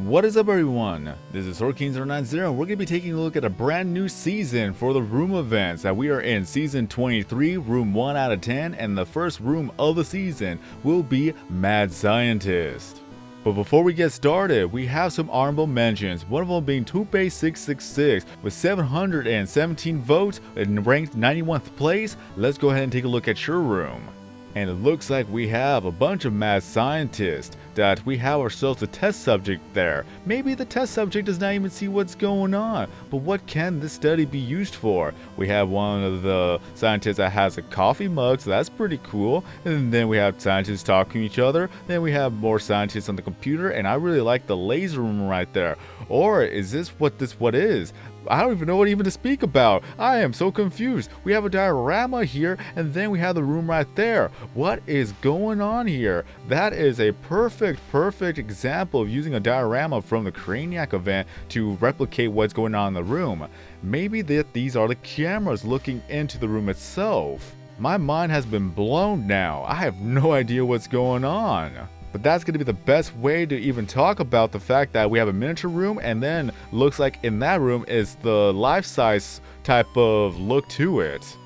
What is up, everyone? This is Kingslayer, and we're going to be taking a look at a brand new season for the room events that we are in. Season 23, room 1 out of 10, and the first room of the season will be Mad Scientist. But before we get started, we have some honorable mentions, one of them being Pewdiepie666 with 717 votes and ranked 91th place. Let's go ahead and take a look at your room. And it looks like we have a bunch of mad scientists, that we have ourselves a test subject there. Maybe the test subject does not even see what's going on, but what can this study be used for? We have one of the scientists that has a coffee mug, so that's pretty cool. And then we have scientists talking to each other. Then we have more scientists on the computer, and I really like the laser room right there. Or is this what is? I don't even know what even to speak about. I am so confused. We have a diorama here, and then we have the room right there. What is going on here? That is a perfect example of using a diorama from the Craniac event to replicate what's going on in the room. Maybe these are the cameras looking into the room itself. My mind has been blown now. I have no idea what's going on. But that's going to be the best way to even talk about the fact that we have a miniature room, and then looks like in that room is the life-size type of look to it.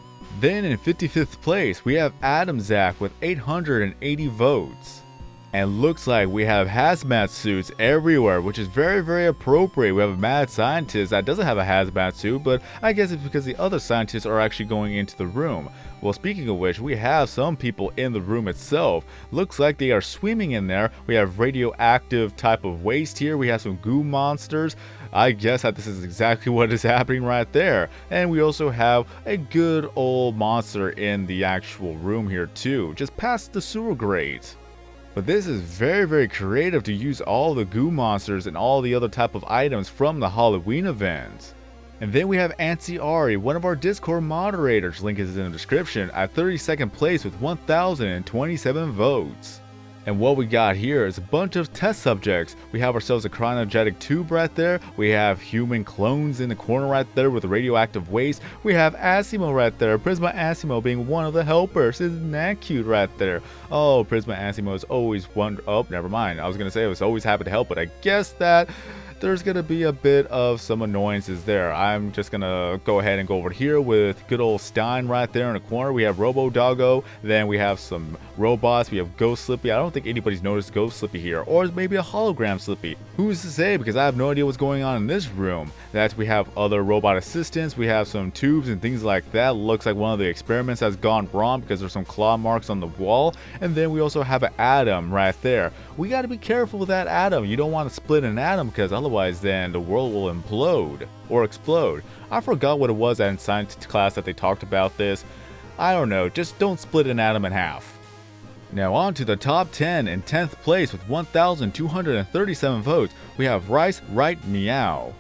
Then in 55th place, we have AdamsAct with 880 votes. And looks like we have hazmat suits everywhere, which is very appropriate. We have a mad scientist that doesn't have a hazmat suit, but I guess it's because the other scientists are actually going into the room. Well, speaking of which, we have some people in the room itself. Looks like they are swimming in there. We have radioactive type of waste here. We have some goo monsters. I guess that this is exactly what is happening right there. And we also have a good old monster in the actual room here too, just past the sewer grate. But this is very creative to use all the goo monsters and all the other type of items from the Halloween event. And then we have Auntie Ari, one of our Discord moderators, link is in the description, at 32nd place with 1,027 votes. And what we got here is a bunch of test subjects. We have ourselves a cryogenic tube right there. We have human clones in the corner right there with radioactive waste. We have Asimo right there. Prisma Asimo being one of the helpers. Isn't that cute right there? Oh, Prisma Asimo is always oh, never mind. I was going to say I was always happy to help, but I guess that there's going to be a bit of some annoyances there. I'm just going to go ahead and go over here with good old Stein right there in the corner. We have Robo Doggo. Then we have some robots. We have Ghost Slippy. I don't think anybody's noticed Ghost Slippy here. Or maybe a hologram Slippy. Who's to say? Because I have no idea what's going on in this room. That we have other robot assistants. We have some tubes and things like that. Looks like one of the experiments has gone wrong because there's some claw marks on the wall. And then we also have an atom right there. We got to be careful with that atom. You don't want to split an atom because otherwise then the world will implode or explode. I forgot what it was in science class that they talked about this. I don't know, just don't split an atom in half. Now on to the top 10. In 10th place with 1,237 votes, we have Rice Right Meow.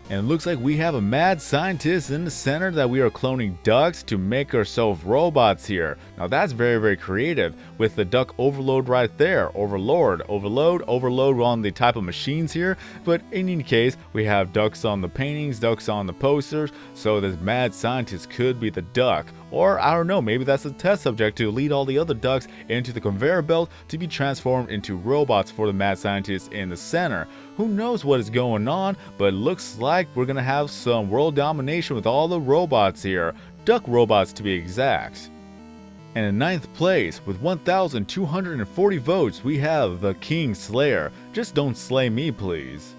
And it looks like we have a mad scientist in the center that we are cloning ducks to make ourselves robots here. Now that's very creative with the duck overload right there. Overload on the type of machines here. But in any case, we have ducks on the paintings, ducks on the posters. So this mad scientist could be the duck. Or I don't know, maybe that's a test subject to lead all the other ducks into the conveyor belt to be transformed into robots for the mad scientist in the center. Who knows what is going on, but it looks like we're gonna have some world domination with all the robots here. Duck robots to be exact. And in 9th place, with 1,240 votes, we have the Kingslayer. Just don't slay me, please.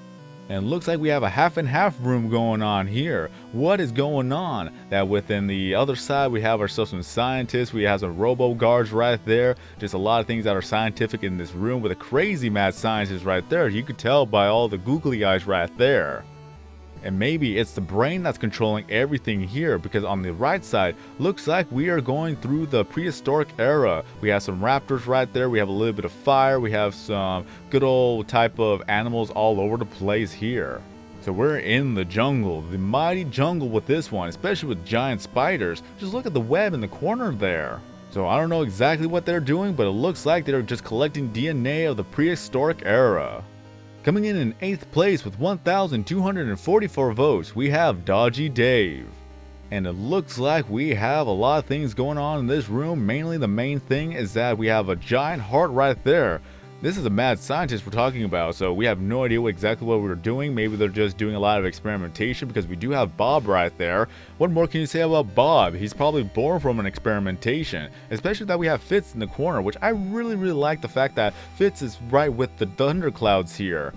And it looks like we have a half and half room going on here. What is going on? That within the other side we have ourselves some scientists, we have some robo guards right there. Just a lot of things that are scientific in this room with a crazy mad scientist right there. You could tell by all the googly eyes right there. And maybe it's the brain that's controlling everything here, because on the right side looks like we are going through the prehistoric era. We have some raptors right there, we have a little bit of fire, we have some good old type of animals all over the place here. So we're in the jungle, the mighty jungle with this one, especially with giant spiders. Just look at the web in the corner there. So I don't know exactly what they're doing, but it looks like they're just collecting DNA of the prehistoric era. Coming in 8th place with 1,244 votes, we have Dodgy Dave. And it looks like we have a lot of things going on in this room. Mainly the main thing is that we have a giant heart right there. This is a mad scientist we're talking about, so we have no idea exactly what we're doing. Maybe they're just doing a lot of experimentation because we do have Bob right there. What more can you say about Bob? He's probably born from an experimentation, especially that we have Fitz in the corner, which I really like the fact that Fitz is right with the thunderclouds here.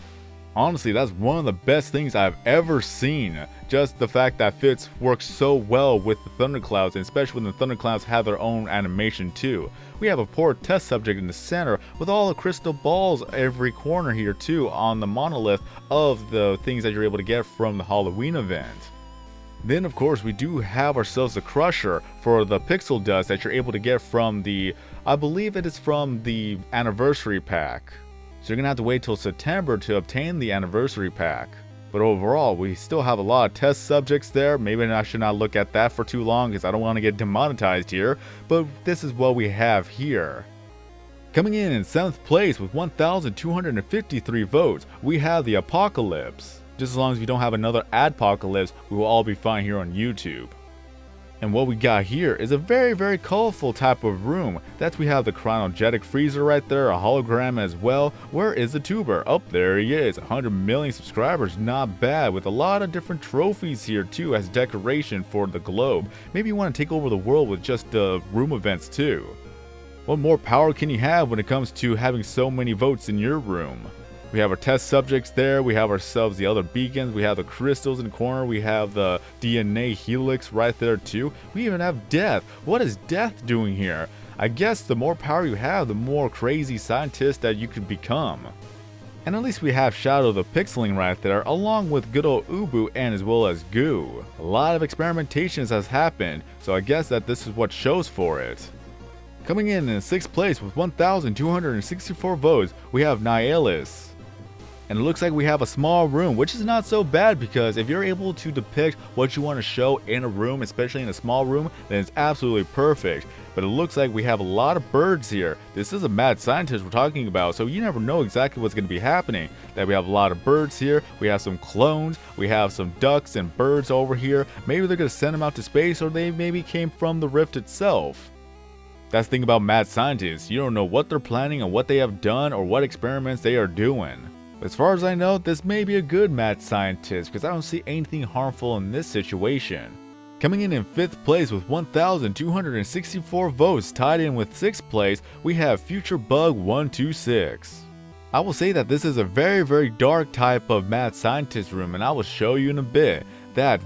Honestly, that's one of the best things I've ever seen. Just the fact that Fitz works so well with the thunderclouds, and especially when the thunderclouds have their own animation too. We have a poor test subject in the center with all the crystal balls every corner here too on the monolith of the things that you're able to get from the Halloween event. Then of course we do have ourselves the crusher for the pixel dust that you're able to get from the, I believe it is from the anniversary pack. So you're gonna have to wait till September to obtain the anniversary pack. But overall, we still have a lot of test subjects there. Maybe I should not look at that for too long because I don't want to get demonetized here. But this is what we have here. Coming in 7th place with 1,253 votes, we have the Apocalypse. Just as long as we don't have another Adpocalypse, we will all be fine here on YouTube. And what we got here is a very colorful type of room. We have the cryogenic freezer right there, a hologram as well. Where is the tuber? Oh, there he is. 100 million subscribers, not bad, with a lot of different trophies here too as decoration for the globe. Maybe you want to take over the world with just the room events too. What more power can you have when it comes to having so many votes in your room? We have our test subjects there, we have ourselves the other beacons, we have the crystals in the corner, we have the DNA helix right there too. We even have Death. What is Death doing here? I guess the more power you have, the more crazy scientist that you can become. And at least we have Shadow the Pixeling right there, along with good old Ubu and as well as Goo. A lot of experimentations has happened, so I guess that this is what shows for it. Coming in 6th place with 1,264 votes, we have Nihilus. And it looks like we have a small room, which is not so bad because if you're able to depict what you want to show in a room, especially in a small room, then it's absolutely perfect. But it looks like we have a lot of birds here. This is a mad scientist we're talking about, so you never know exactly what's going to be happening. That we have a lot of birds here, we have some clones, we have some ducks and birds over here. Maybe they're going to send them out to space, or they maybe came from the rift itself. That's the thing about mad scientists. You don't know what they're planning and what they have done or what experiments they are doing. As far as I know, this may be a good mad scientist because I don't see anything harmful in this situation. Coming in 5th place with 1,264 votes, tied in with 6th place, we have Future Bug 126. I will say that this is a very dark type of mad scientist room, and I will show you in a bit.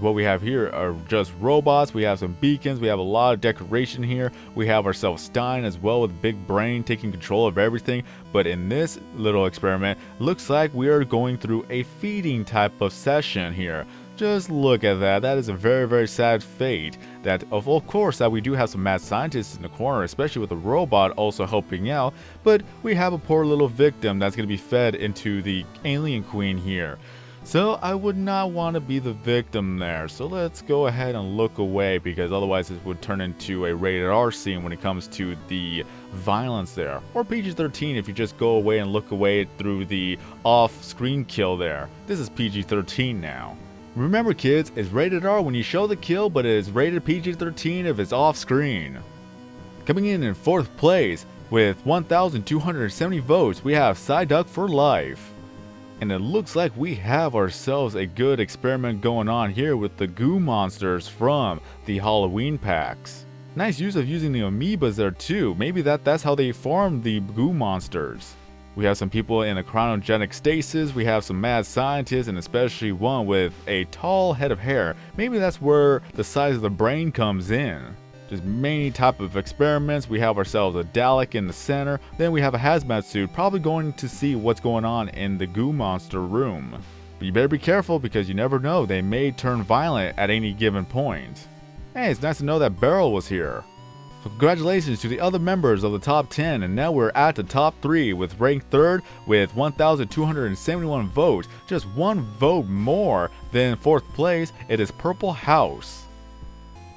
What we have here are just robots, we have some beacons, we have a lot of decoration here, we have ourselves Stein as well with Big Brain taking control of everything, but in this little experiment, looks like we are going through a feeding type of session here. Just look at that, that is a very sad fate. That of course that we do have some mad scientists in the corner, especially with the robot also helping out, but we have a poor little victim that's going to be fed into the alien queen here. So I would not want to be the victim there, so let's go ahead and look away because otherwise this would turn into a rated R scene when it comes to the violence there. Or PG-13 if you just go away and look away through the off-screen kill there. This is PG-13 now. Remember kids, it's rated R when you show the kill, but it is rated PG-13 if it's off-screen. Coming in 4th place with 1,270 votes, we have Psyduck for Life. And it looks like we have ourselves a good experiment going on here with the goo monsters from the Halloween packs. Nice use of using the amoebas there too. Maybe that's how they formed the goo monsters. We have some people in a cryogenic stasis, we have some mad scientists, and especially one with a tall head of hair. Maybe that's where the size of the brain comes in. Just many type of experiments. We have ourselves a Dalek in the center, then we have a hazmat suit, probably going to see what's going on in the goo monster room. But you better be careful because you never know, they may turn violent at any given point. Hey, it's nice to know that Beryl was here. So congratulations to the other members of the top 10, and now we're at the top 3 with ranked 3rd with 1,271 votes, just one vote more than 4th place. It is Purple House.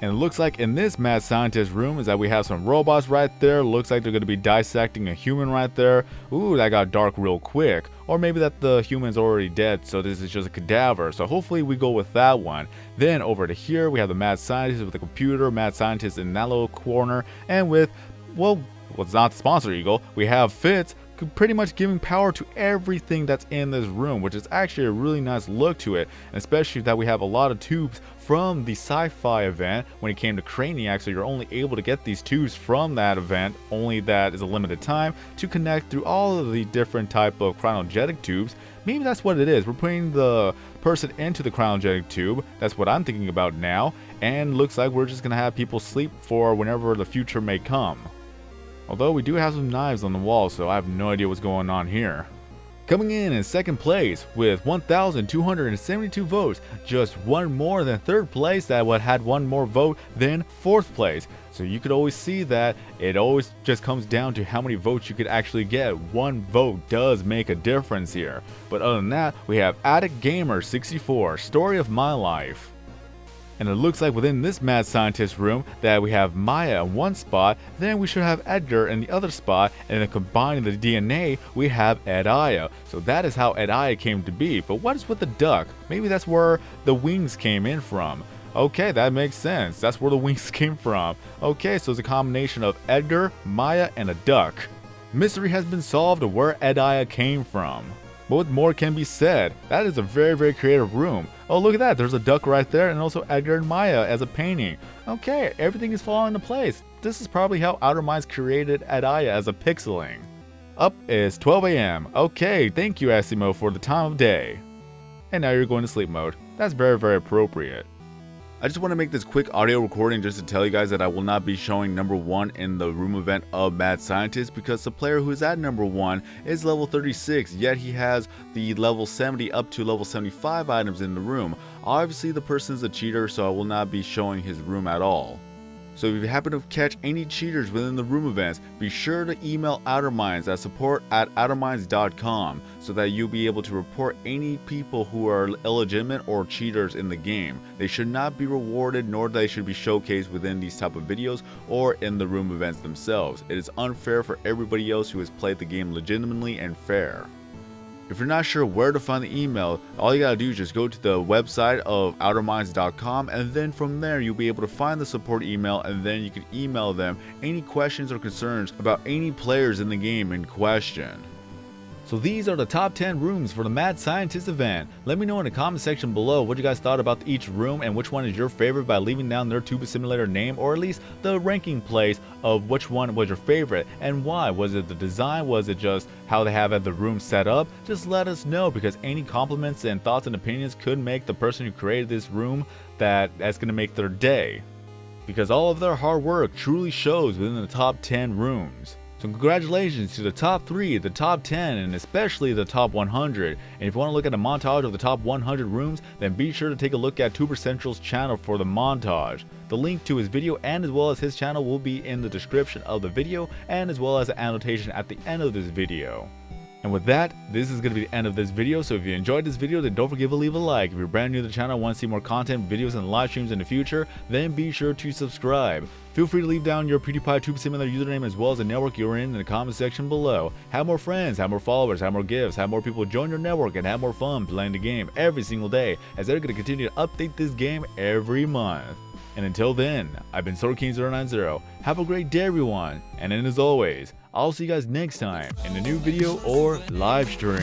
And it looks like in this mad scientist room is that we have some robots right there. Looks like they're going to be dissecting a human right there. Ooh, that got dark real quick. Or maybe that the human's already dead, so this is just a cadaver. So hopefully we go with that one. Then over to here, we have the mad scientist with the computer, mad scientist in that little corner. And with, well, it's not the sponsor Eagle. We have Fitz pretty much giving power to everything that's in this room, which is actually a really nice look to it, and especially that we have a lot of tubes from the sci-fi event when it came to Craniac, so you're only able to get these tubes from that event, only that is a limited time, to connect through all of the different type of cryogenic tubes. Maybe that's what it is. We're putting the person into the cryogenic tube. That's what I'm thinking about now, and looks like we're just gonna have people sleep for whenever the future may come. Although we do have some knives on the wall, so I have no idea what's going on here. Coming in second place with 1,272 votes, just one more than third place that had one more vote than fourth place. So you could always see that it always just comes down to how many votes you could actually get. One vote does make a difference here. But other than that, we have Addict Gamer 64, Story of My Life. And it looks like within this mad scientist room that we have Maya in one spot, then we should have Edgar in the other spot, and then combining the DNA, we have Edaya. So that is how Edaya came to be. But what is with the duck? Maybe that's where the wings came in from. Okay, that makes sense. That's where the wings came from. Okay, so it's a combination of Edgar, Maya, and a duck. Mystery has been solved of where Edaya came from. But what more can be said? That is a very, very creative room. Oh, look at that. There's a duck right there, and also Edgar and Maya as a painting. Okay, everything is falling into place. This is probably how Outer Minds created Edaya as a pixeling. Up is 12 AM. Okay, thank you, Asimo, for the time of day. And now you're going to sleep mode. That's very, very appropriate. I just want to make this quick audio recording just to tell you guys that I will not be showing number 1 in the room event of Mad Scientist, because the player who is at number 1 is level 36, yet he has the level 70 up to level 75 items in the room. Obviously the person is a cheater, so I will not be showing his room at all. So if you happen to catch any cheaters within the room events, be sure to email Outer Minds at support@outerminds.com so that you'll be able to report any people who are illegitimate or cheaters in the game. They should not be rewarded, nor they should be showcased within these type of videos or in the room events themselves. It is unfair for everybody else who has played the game legitimately and fair. If you're not sure where to find the email, all you gotta do is just go to the website of outerminds.com, and then from there you'll be able to find the support email, and then you can email them any questions or concerns about any players in the game in question. So these are the top 10 rooms for the Mad Scientist event. Let me know in the comment section below what you guys thought about each room and which one is your favorite by leaving down their Tuba Simulator name, or at least the ranking place of which one was your favorite and why. Was it the design? Was it just how they have the room set up? Just let us know, because any compliments and thoughts and opinions could make the person who created this room that's going to make their day, because all of their hard work truly shows within the top 10 rooms. So congratulations to the top 3, the top 10, and especially the top 100. And if you want to look at a montage of the top 100 rooms, then be sure to take a look at Tuber Central's channel for the montage. The link to his video and as well as his channel will be in the description of the video, and as well as an annotation at the end of this video. And with that, this is going to be the end of this video, so if you enjoyed this video, then don't forget to leave a like. If you're brand new to the channel and want to see more content, videos, and live streams in the future, then be sure to subscribe. Feel free to leave down your Pewdiepie Tube Simulator username as well as the network you're in the comment section below. Have more friends, have more followers, have more gifts, have more people join your network, and have more fun playing the game every single day, as they're going to continue to update this game every month. And until then, I've been SwordKing090. Have a great day, everyone, and then as always, I'll see you guys next time in a new video or live stream.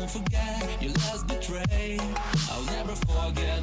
Forget your last betray. I'll never forget.